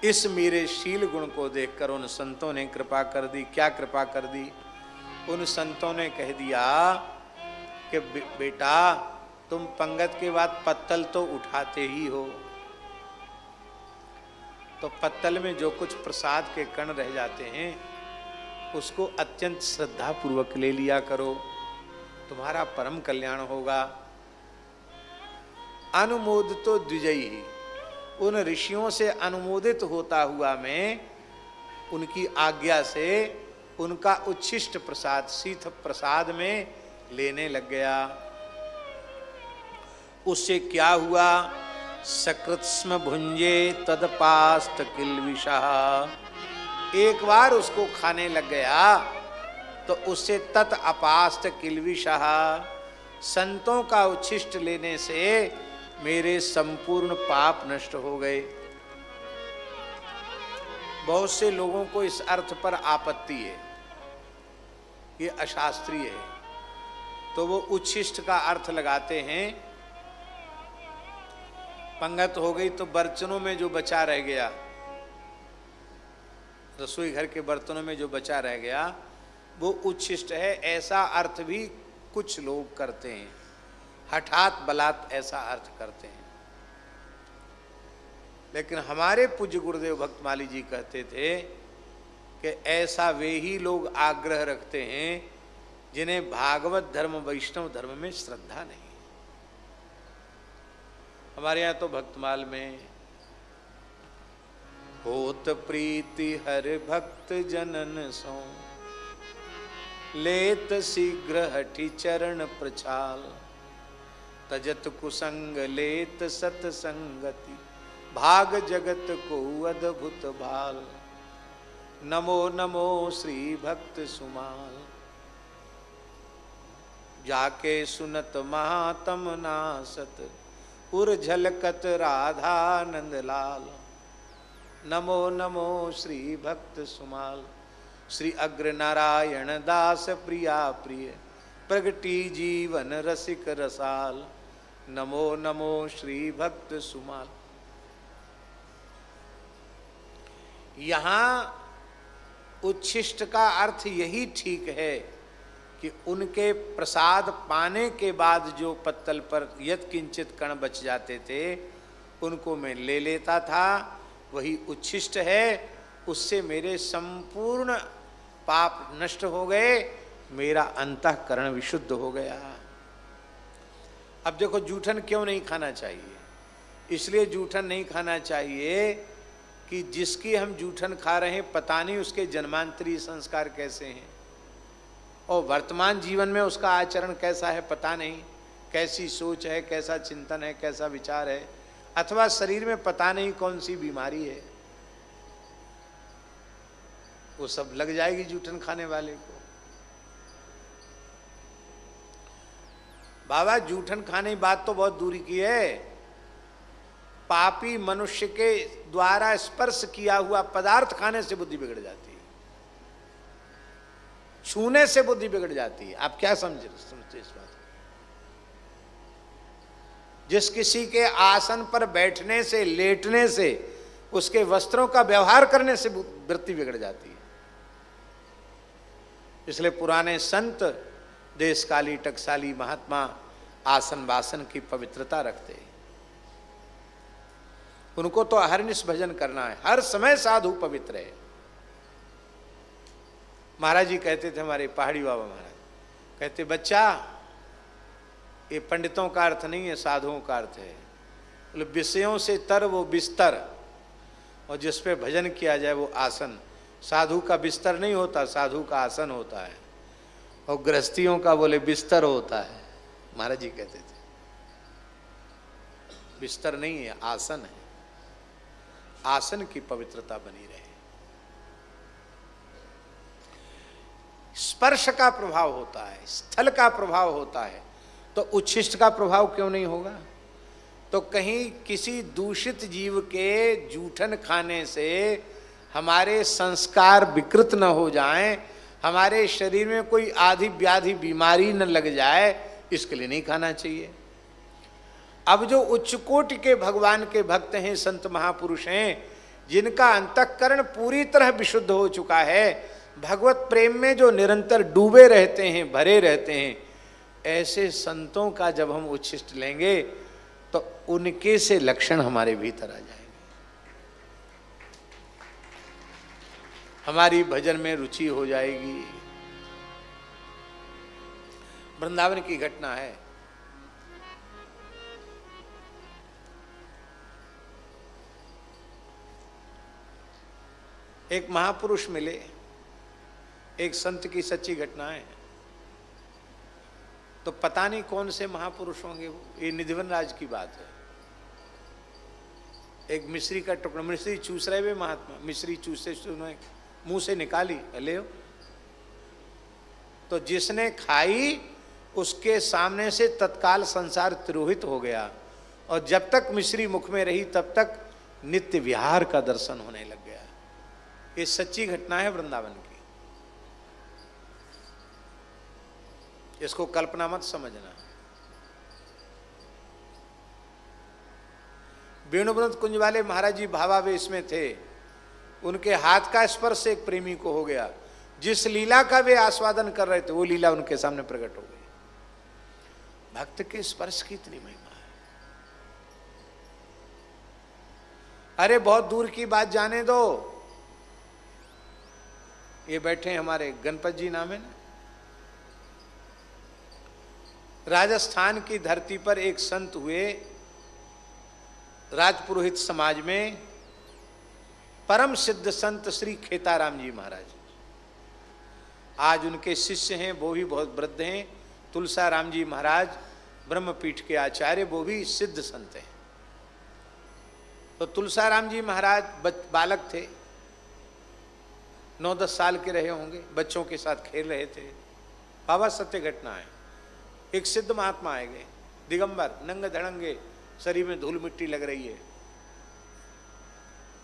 इस मेरे शील गुण को देखकर उन संतों ने कृपा कर दी। क्या कृपा कर दी? उन संतों ने कह दिया कि बेटा तुम पंगत के बाद पत्तल तो उठाते ही हो, तो पत्तल में जो कुछ प्रसाद के कण रह जाते हैं उसको अत्यंत श्रद्धा पूर्वक ले लिया करो, तुम्हारा परम कल्याण होगा। अनुमोद तो द्विजयी, उन ऋषियों से अनुमोदित होता हुआ मैं उनकी आज्ञा से उनका उच्छिष्ट प्रसाद शीत प्रसाद में लेने लग गया। उससे क्या हुआ? सकृत्स्म भुंजे तदपास्त किल्विषा, एक बार उसको खाने लग गया तो उससे तत् अपास्त किल्विषा, संतों का उच्छिष्ट लेने से मेरे संपूर्ण पाप नष्ट हो गए। बहुत से लोगों को इस अर्थ पर आपत्ति है, ये अशास्त्रीय है, तो वो उच्छिष्ट का अर्थ लगाते हैं पंगत हो गई तो बर्तनों में जो बचा रह गया, रसोई घर के बर्तनों में जो बचा रह गया वो उच्छिष्ट है, ऐसा अर्थ भी कुछ लोग करते हैं, हठात बलात् ऐसा अर्थ करते हैं। लेकिन हमारे पूज्य गुरुदेव भक्तमाली जी कहते थे कि ऐसा वे ही लोग आग्रह रखते हैं जिन्हें भागवत धर्म वैष्णव धर्म में श्रद्धा नहीं। हमारे यहाँ तो भक्तमाल में होत प्रीति हर भक्त जनन सो, लेत शीघ्र हठि चरण प्रचाल, तजत कुसंग लेत सतसंगति, भाग जगत को अद्भुत भाल, नमो नमो श्री भक्त सुमाल, जाके सुनत महातम नासत, उर झलकत राधानंद लाल, नमो नमो श्री भक्त सुमाल, श्री अग्र नारायण दास प्रिया प्रिय, प्रगटी जीवन रसिक रसाल, नमो नमो श्री भक्त सुमाल। यहाँ उच्छिष्ट का अर्थ यही ठीक है कि उनके प्रसाद पाने के बाद जो पत्तल पर यत् किंचित कण बच जाते थे उनको मैं ले लेता था, वही उच्छिष्ट है। उससे मेरे संपूर्ण पाप नष्ट हो गए, मेरा अंतःकरण विशुद्ध हो गया। अब देखो जूठन क्यों नहीं खाना चाहिए? इसलिए जूठन नहीं खाना चाहिए कि जिसकी हम जूठन खा रहे हैं पता नहीं उसके जन्मांतरीय संस्कार कैसे हैं, और वर्तमान जीवन में उसका आचरण कैसा है पता नहीं, कैसी सोच है, कैसा चिंतन है, कैसा विचार है, अथवा शरीर में पता नहीं कौन सी बीमारी है, वो सब लग जाएगी जूठन खाने वाले को। बाबा जूठन खाने की बात तो बहुत दूरी की है, पापी मनुष्य के द्वारा स्पर्श किया हुआ पदार्थ खाने से बुद्धि बिगड़ जाती है, छूने से बुद्धि बिगड़ जाती है। आप क्या समझते इस बात? जिस किसी के आसन पर बैठने से, लेटने से, उसके वस्त्रों का व्यवहार करने से वृत्ति बिगड़ जाती है। इसलिए पुराने संत देशकाली टकसाली महात्मा आसन वासन की पवित्रता रखते हैं। उनको तो अहर्निश भजन करना है, हर समय साधु पवित्र है। महाराज जी कहते थे, हमारे पहाड़ी बाबा महाराज कहते, बच्चा ये पंडितों का अर्थ नहीं है, साधुओं का अर्थ है। बोले विषयों से तर वो बिस्तर, और जिस पे भजन किया जाए वो आसन। साधु का बिस्तर नहीं होता, साधु का आसन होता है, और गृहस्थियों का बोले बिस्तर होता है। महाराज जी कहते थे बिस्तर नहीं है, आसन है। आसन की पवित्रता बनी रहे। स्पर्श का प्रभाव होता है, स्थल का प्रभाव होता है, तो उच्छिष्ट का प्रभाव क्यों नहीं होगा? तो कहीं किसी दूषित जीव के जूठन खाने से हमारे संस्कार विकृत न हो जाएं, हमारे शरीर में कोई आदि व्याधि बीमारी न लग जाए, इसके लिए नहीं खाना चाहिए। अब जो उच्च कोटि के भगवान के भक्त हैं, संत महापुरुष हैं, जिनका अंतःकरण पूरी तरह विशुद्ध हो चुका है, भगवत प्रेम में जो निरंतर डूबे रहते हैं, भरे रहते हैं, ऐसे संतों का जब हम उच्छिष्ट लेंगे तो उनके से लक्षण हमारे भीतर आ जाएंगे। हमारी भजन में रुचि हो जाएगी। वृंदावन की घटना है। एक महापुरुष मिले, एक संत की सच्ची घटना है। तो पता नहीं कौन से महापुरुष होंगे वो, ये निधिवन राज की बात है। एक मिश्री का टुकड़ा, मिश्री चूस रहे हुए महात्मा, मिश्री चूसे मुंह से निकाली, ले हो। तो जिसने खाई उसके सामने से तत्काल संसार तिरोहित हो गया, और जब तक मिश्री मुख में रही तब तक नित्य विहार का दर्शन होने लग गया। ये सच्ची घटना है वृंदावन की, इसको कल्पना मत समझना। वेणुवृंद कुंज वाले महाराज जी भावावेश में थे, उनके हाथ का स्पर्श एक प्रेमी को हो गया। जिस लीला का वे आस्वादन कर रहे थे वो लीला उनके सामने प्रकट हो गई। भक्त के स्पर्श की इतनी महिमा है। अरे बहुत दूर की बात जाने दो, ये बैठे हमारे गणपत जी नाम है ना, राजस्थान की धरती पर एक संत हुए, राजपुरोहित समाज में परम सिद्ध संत श्री खेताराम जी महाराज। आज उनके शिष्य हैं, वो भी बहुत वृद्ध हैं। तुलसाराम जी महाराज ब्रह्मपीठ के आचार्य, वो भी सिद्ध संत हैं। तो तुलसाराम जी महाराज बालक थे, 9-10 साल के रहे होंगे, बच्चों के साथ खेल रहे थे। बाबा सत्य घटना है। एक सिद्ध महात्मा आएंगे, दिगंबर, नंगे धड़ंगे, शरीर में धूल मिट्टी लग रही है।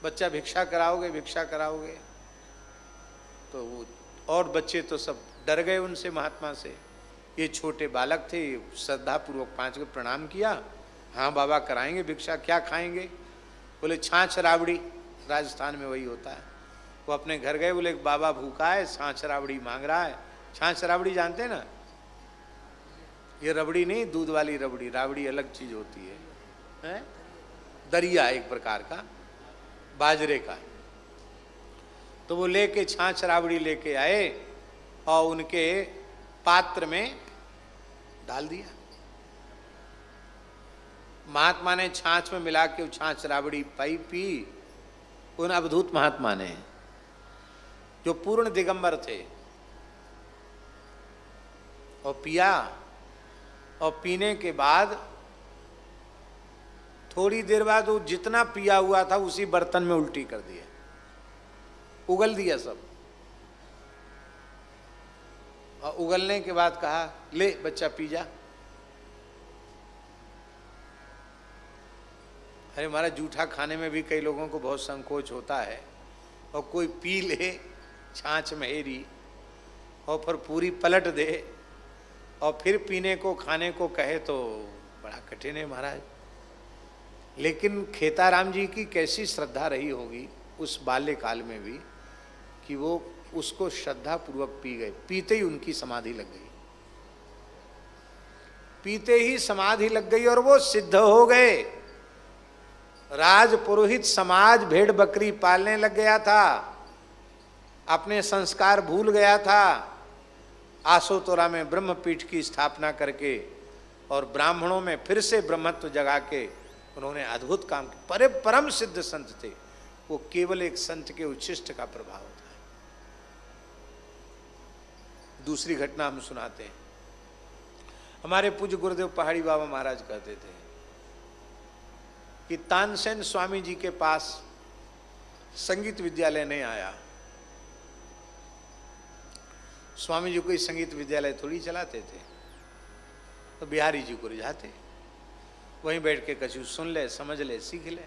बच्चा भिक्षा कराओगे, भिक्षा कराओगे? तो वो और बच्चे तो सब डर गए उनसे, महात्मा से। ये छोटे बालक थे, श्रद्धा पूर्वक 5 को प्रणाम किया। हाँ बाबा कराएंगे भिक्षा, क्या खाएंगे? बोले छाछ राबड़ी, राजस्थान में वही होता है। वो अपने घर गए, बोले बाबा भूखा है, छाछ राबड़ी मांग रहा है। छाछ राबड़ी जानते हैं ना? ये रबड़ी नहीं, दूध वाली रबड़ी, राबड़ी अलग चीज होती है? दरिया एक प्रकार का, बाजरे का। तो वो लेके छाछ राबड़ी लेके आए और उनके पात्र में डाल दिया। महात्मा ने छाछ में मिला के छाछ राबड़ी पी। उन अवधूत महात्मा ने, जो पूर्ण दिगंबर थे, और पिया। और पीने के बाद थोड़ी देर बाद वो जितना पिया हुआ था उसी बर्तन में उल्टी कर दिया, उगल दिया सब। और उगलने के बाद कहा, ले बच्चा पी जा। अरे हमारा जूठा खाने में भी कई लोगों को बहुत संकोच होता है, और कोई पी ले छाछ महेरी और फिर पूरी पलट दे और फिर पीने को खाने को कहे तो बड़ा कठिन है महाराज। लेकिन खेताराम जी की कैसी श्रद्धा रही होगी उस बाल्यकाल में भी, कि वो उसको श्रद्धा पूर्वक पी गए। पीते ही उनकी समाधि लग गई, पीते ही समाधि लग गई और वो सिद्ध हो गए। राज पुरोहित समाज भेड़ बकरी पालने लग गया था, अपने संस्कार भूल गया था। आसोतोरा में ब्रह्मपीठ की स्थापना करके और ब्राह्मणों में फिर से ब्रह्मत्व जगा के उन्होंने अद्भुत काम किया। परम सिद्ध संत थे वो। केवल एक संत के उच्छिष्ट का प्रभाव था। दूसरी घटना हम सुनाते हैं। हमारे पूज्य गुरुदेव पहाड़ी बाबा महाराज कहते थे कि तानसेन स्वामी जी के पास संगीत विद्यालय नहीं आया। स्वामी जी कोई संगीत विद्यालय थोड़ी चलाते थे, तो बिहारी जी को रिझाते, वहीं बैठ के कछु सुन ले, समझ ले, सीख ले।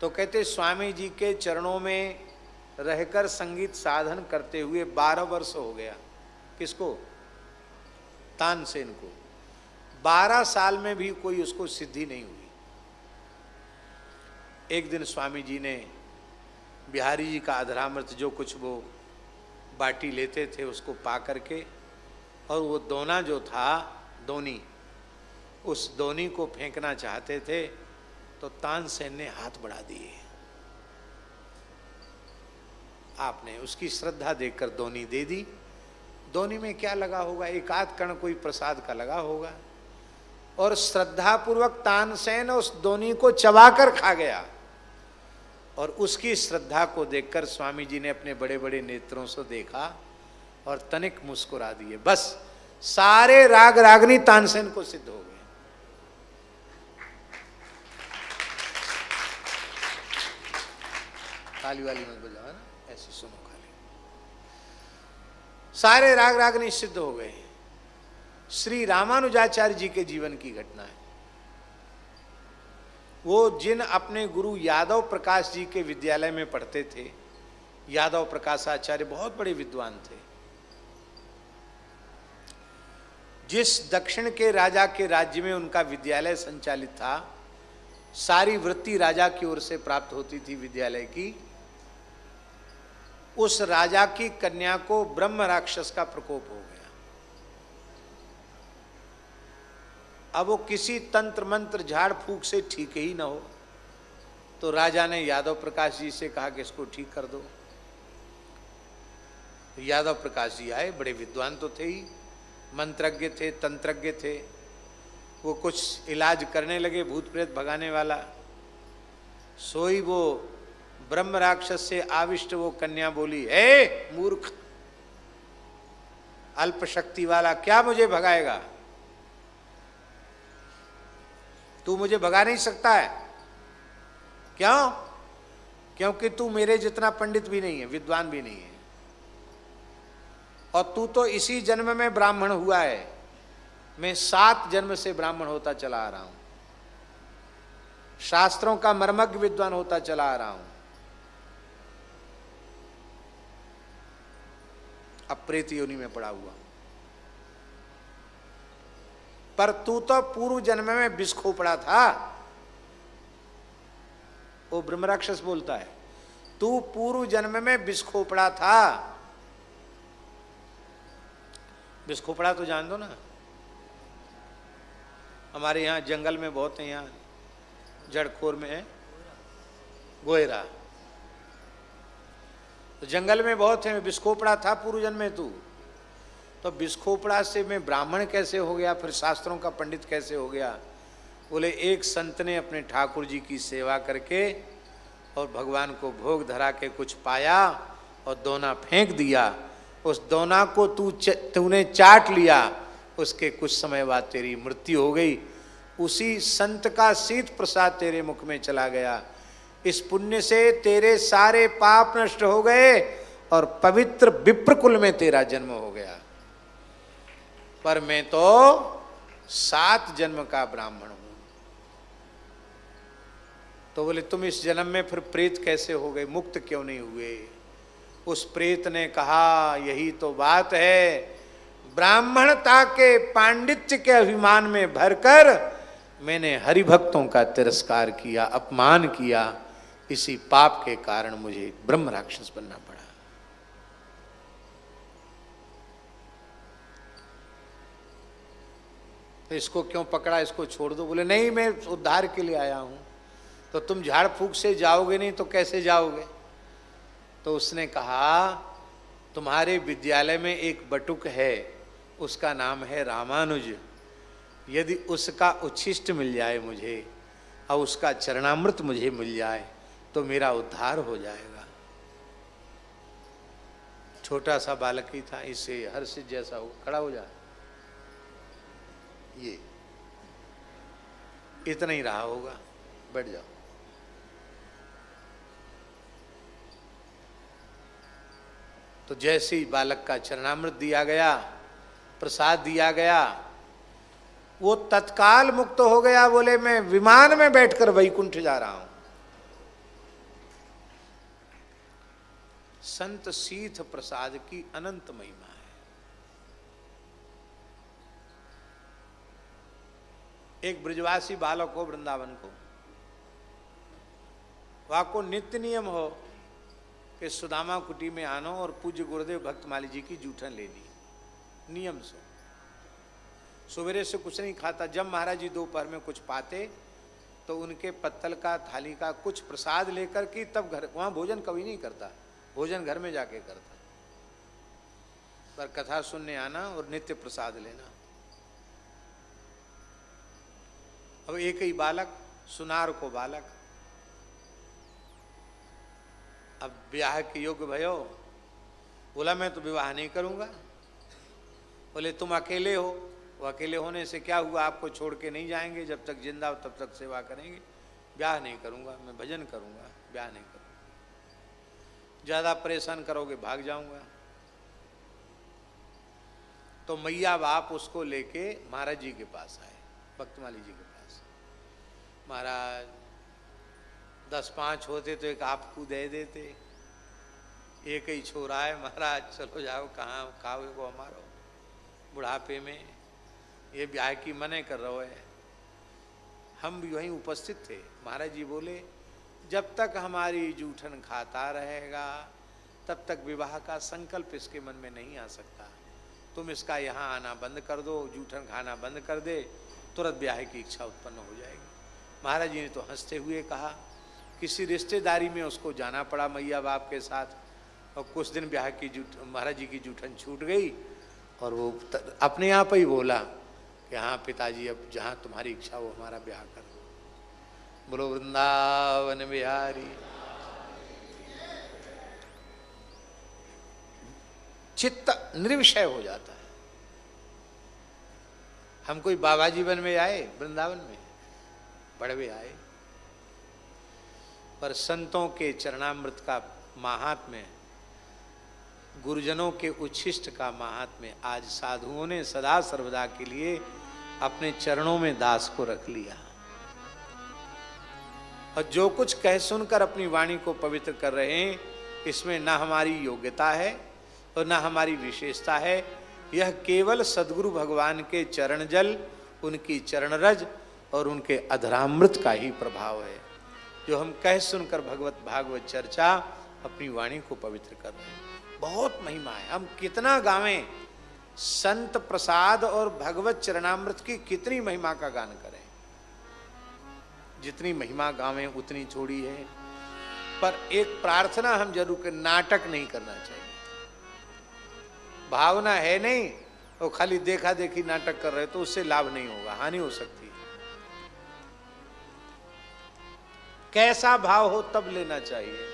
तो कहते स्वामी जी के चरणों में रहकर संगीत साधन करते हुए 12 वर्ष हो गया। किसको? तानसेन को। 12 साल में भी कोई उसको सिद्धि नहीं हुई। एक दिन स्वामी जी ने बिहारी जी का अधरामृत जो कुछ वो बाटी लेते थे उसको पा करके, और वो दोना जो था, दोनी, उस दोनी को फेंकना चाहते थे तो तानसेन ने हाथ बढ़ा दिए। आपने उसकी श्रद्धा देखकर दोनी दे दी। दोनी में क्या लगा होगा, एक आध कण कोई प्रसाद का लगा होगा, और श्रद्धा पूर्वक तानसेन उस दोनी को चबाकर खा गया। और उसकी श्रद्धा को देखकर स्वामी जी ने अपने बड़े बड़े नेत्रों से देखा और तनिक मुस्कुरा दिए। बस सारे राग रागनी तानसेन को सिद्ध हो गए। ताली वाली मत बजाओ ना, ऐसे सुनो खाली। सारे राग रागनी सिद्ध हो गए। श्री रामानुजाचार्य जी के जीवन की घटना है। वो जिन अपने गुरु यादव प्रकाश जी के विद्यालय में पढ़ते थे, यादव प्रकाश आचार्य बहुत बड़े विद्वान थे। जिस दक्षिण के राजा के राज्य में उनका विद्यालय संचालित था, सारी वृत्ति राजा की ओर से प्राप्त होती थी विद्यालय की। उस राजा की कन्या को ब्रह्म राक्षस का प्रकोप हो गया। अब वो किसी तंत्र मंत्र झाड़ फूक से ठीक ही ना हो, तो राजा ने यादव प्रकाश जी से कहा कि इसको ठीक कर दो। यादव प्रकाश जी आए, बड़े विद्वान तो थे ही, मंत्रज्ञ थे, तंत्रज्ञ थे। वो कुछ इलाज करने लगे, भूत प्रेत भगाने वाला। सोई वो ब्रह्म राक्षस से आविष्ट वो कन्या बोली, ए मूर्ख, अल्प शक्ति वाला, क्या मुझे भगाएगा? तू मुझे भगा नहीं सकता है। क्यों? क्योंकि तू मेरे जितना पंडित भी नहीं है, विद्वान भी नहीं है, और तू तो इसी जन्म में ब्राह्मण हुआ है। मैं 7 जन्म से ब्राह्मण होता चला आ रहा हूं, शास्त्रों का मर्मज्ञ विद्वान होता चला आ रहा हूं। अब प्रेत योनि में पड़ा हुआ, पर तू तो पूर्व जन्म में विष खोपड़ा था। वो ब्रह्मराक्षस बोलता है, तू पूर्व जन्म में विष खोपड़ा था। विष खोपड़ा तो जान दो ना, हमारे यहाँ जंगल में बहुत है, यहाँ जड़खोर में है गोयरा, तो जंगल में बहुत है। विस्कोपड़ा था पूर्व जन्म में तू, तो विस्कोपड़ा से मैं ब्राह्मण कैसे हो गया, फिर शास्त्रों का पंडित कैसे हो गया? बोले एक संत ने अपने ठाकुर जी की सेवा करके और भगवान को भोग धरा के कुछ पाया और दोना फेंक दिया। उस दोना को तूने चाट लिया, उसके कुछ समय बाद तेरी मृत्यु हो गई। उसी संत का शीत प्रसाद तेरे मुख में चला गया। इस पुण्य से तेरे सारे पाप नष्ट हो गए और पवित्र विप्रकुल में तेरा जन्म हो गया। पर मैं तो 7 जन्म का ब्राह्मण हूं। तो बोले तुम इस जन्म में फिर प्रेत कैसे हो गए, मुक्त क्यों नहीं हुए? उस प्रेत ने कहा, यही तो बात है, ब्राह्मणता के पांडित्य के अभिमान में भरकर मैंने हरिभक्तों का तिरस्कार किया, अपमान किया। इसी पाप के कारण मुझे ब्रह्म राक्षस बनना पड़ा। तो इसको क्यों पकड़ा, इसको छोड़ दो। बोले नहीं, मैं उद्धार के लिए आया हूं। तो तुम झाड़ फूक से जाओगे नहीं तो कैसे जाओगे? तो उसने कहा, तुम्हारे विद्यालय में एक बटुक है, उसका नाम है रामानुज। यदि उसका उच्छिष्ट मिल जाए मुझे और उसका चरणामृत मुझे मिल जाए तो मेरा उद्धार हो जाएगा। छोटा सा बालक ही था, इसे हर्षित जैसा हो, खड़ा हो जा, ये इतना ही रहा होगा, बैठ जाओ। तो जैसे ही बालक का चरणामृत दिया गया, प्रसाद दिया गया, वो तत्काल मुक्त हो गया। बोले मैं विमान में बैठकर वैकुंठ जा रहा हूं। संत शीथ प्रसाद की अनंत महिमा है। एक ब्रजवासी बालक हो वृंदावन को, वहाँ को नित्य नियम हो कि सुदामा कुटी में आनो और पूज्य गुरुदेव भक्तमाली जी की जूठन ले ली, नियम से। सवेरे से कुछ नहीं खाता, जब महाराज जी दोपहर में कुछ पाते तो उनके पत्तल का थाली का कुछ प्रसाद लेकर के तब घर, वहाँ भोजन कभी नहीं करता, भोजन घर में जाके करता, पर कथा सुनने आना और नित्य प्रसाद लेना। अब एक ही बालक, सुनार को बालक, अब ब्याह के योग्य भयो, बोला मैं तो विवाह नहीं करूंगा। बोले तुम अकेले हो, वो अकेले होने से क्या हुआ, आपको छोड़ के नहीं जाएंगे, जब तक जिंदा हो तब तक सेवा करेंगे। ब्याह नहीं करूंगा, मैं भजन करूंगा, ब्याह नहीं करूंगा, ज्यादा परेशान करोगे भाग जाऊंगा। तो मैया बाप उसको लेके महाराज जी के पास आए, भक्तमाली जी के पास। महाराज 10-5 होते तो एक आपको दे देते, एक ही छोरा है महाराज, चलो जाओ, कहाँ खाओगे को हमारो बुढ़ापे में, ये ब्याह की मने कर रहे है। हम भी वहीं उपस्थित थे। महाराज जी बोले जब तक हमारी जूठन खाता रहेगा तब तक विवाह का संकल्प इसके मन में नहीं आ सकता। तुम इसका यहाँ आना बंद कर दो, जूठन खाना बंद कर दे, तुरंत ब्याह की इच्छा उत्पन्न हो जाएगी। महाराज जी ने तो हंसते हुए कहा, किसी रिश्तेदारी में उसको जाना पड़ा मैया बाप के साथ, और कुछ दिन ब्याह की महाराज जी की जूठन छूट गई, और वो अपने आप ही बोला कि हाँ पिताजी, अब जहाँ तुम्हारी इच्छा हो हमारा ब्याह कर दो। बोलो वृंदावन बिहारी। चित्त निर्विषय हो जाता है। हम कोई बाबा जीवन में आए, वृंदावन में बड़वे आए, पर संतों के चरणामृत का महात्म्य, गुरुजनों के उच्छिष्ट का महात्म्य, आज साधुओं ने सदा सर्वदा के लिए अपने चरणों में दास को रख लिया, और जो कुछ कह सुनकर अपनी वाणी को पवित्र कर रहे हैं, इसमें न हमारी योग्यता है और न हमारी विशेषता है। यह केवल सद्गुरु भगवान के चरण जल, उनकी चरण रज और उनके अधरामृत का ही प्रभाव है, जो हम कह सुनकर भगवत भागवत चर्चा अपनी वाणी को पवित्र कर रहे हैं। बहुत महिमा है, हम कितना गावें, संत प्रसाद और भगवत चरणामृत की कितनी महिमा का गान करें। जितनी महिमा गावें उतनी थोड़ी है। पर एक प्रार्थना हम जरूर कर, नाटक नहीं करना चाहिए। भावना है नहीं, वो खाली देखा देखी नाटक कर रहे तो उससे लाभ नहीं होगा, हानि हो सकती है। कैसा भाव हो तब लेना चाहिए।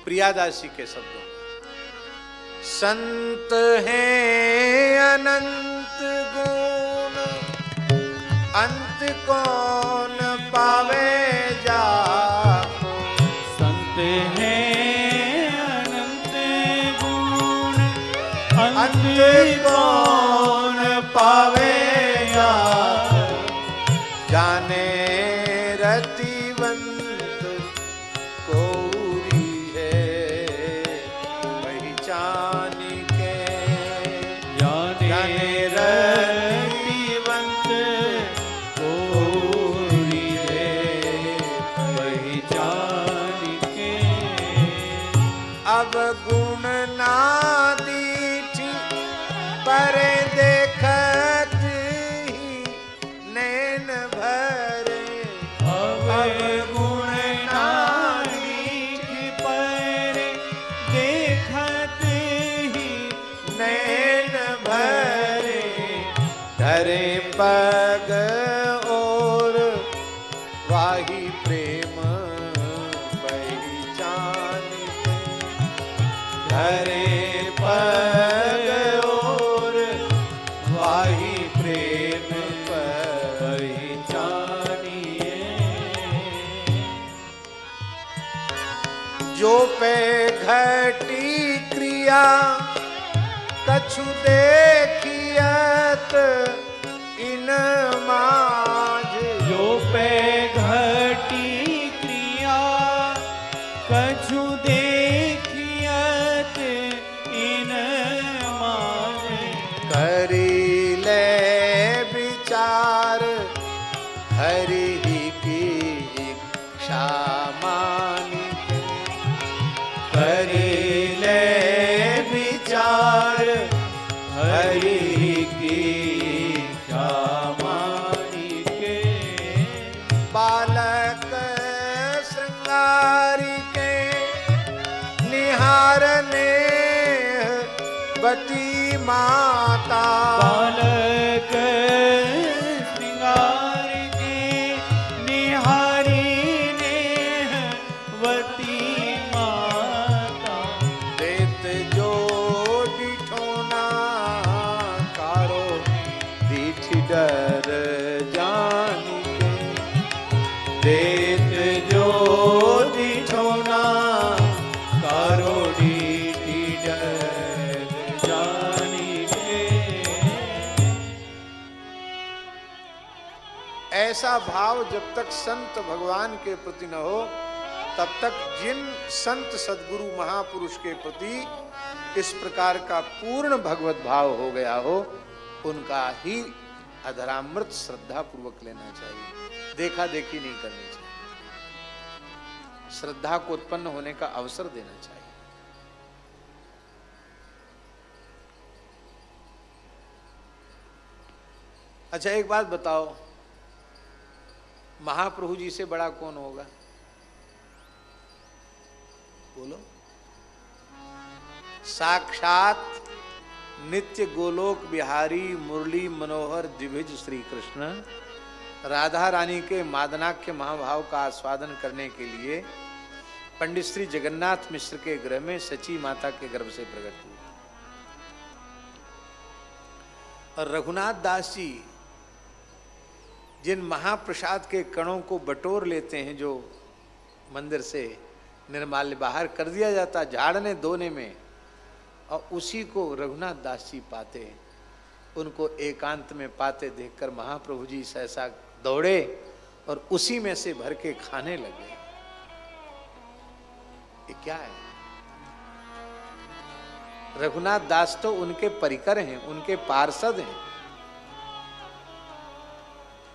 प्रियादासी के शब्दों, संत हैं अनंत गुण, अंत कौन पावे जाको। संत हैं अनंत गुण, अंत कौन पावे जाको। जाने रतिवंत कोरी है, पहचान के। जाने रतिवंत कोरी है, पहचान के। अब गुण ना दीठी पर देखत ही नैन भरे। अब गुण नादीठ पर देखत ही नैन भरे। धरे पग और वाही प्रेम पहचान के। धरे पग और वाही प्रेम पहचानिए। जो पे घटी क्रिया कछु देखियत इन माझ। जो पे घटी क्रिया कछु देखियत इन माने। करी ले विचार हरि ही की नेहवती माता। बालक श्रृंगार के निहारी नेहवती माता। देत जो डिठोना कारो दीठ डर जानी के। देत जो दिठोना कारोड़ी डर जानी के। ऐसा भाव जब तक संत भगवान के प्रति न हो तब तक जिन संत सद्गुरु महापुरुष के प्रति इस प्रकार का पूर्ण भगवत भाव हो गया हो, उनका ही अधरामृत श्रद्धा पूर्वक लेना चाहिए, देखा देखी नहीं करनी चाहिए। श्रद्धा को उत्पन्न होने का अवसर देना चाहिए। अच्छा एक बात बताओ, महाप्रभु जी से बड़ा कौन होगा? बोलो। साक्षात नित्य गोलोक बिहारी मुरली मनोहर द्विभुज श्री कृष्ण राधा रानी के मादनाख्य महाभाव का आस्वादन करने के लिए पंडित श्री जगन्नाथ मिश्र के गृह में सची माता के गर्भ से प्रकट हुए। और रघुनाथ दास जी जिन महाप्रसाद के कणों को बटोर लेते हैं, जो मंदिर से निर्माल्य बाहर कर दिया जाता झाड़ने धोने में, और उसी को रघुनाथ दास जी पाते, उनको एकांत में पाते देखकर महाप्रभु जी सहसा दौड़े और उसी में से भर के खाने लगे। ये क्या है? रघुनाथ दास तो उनके परिकर हैं, उनके पार्षद हैं,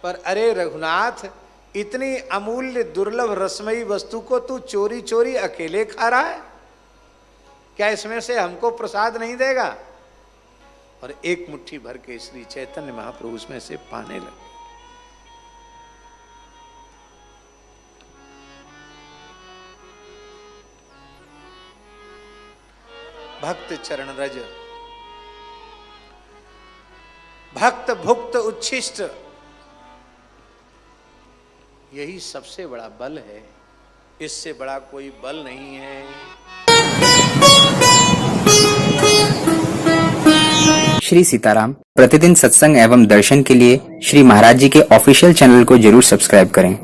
पर अरे रघुनाथ, इतनी अमूल्य दुर्लभ रसमयी वस्तु को तू चोरी चोरी अकेले खा रहा है, क्या इसमें से हमको प्रसाद नहीं देगा? और एक मुट्ठी भर के श्री चैतन्य महाप्रभु उसमें से पाने लगे। भक्त चरण रज, भक्त भुक्त उच्छिष्ट, यही सबसे बड़ा बल है, इससे बड़ा कोई बल नहीं है। श्री सीताराम प्रतिदिन सत्संग एवं दर्शन के लिए श्री महाराज जी के ऑफिशियल चैनल को जरूर सब्सक्राइब करें।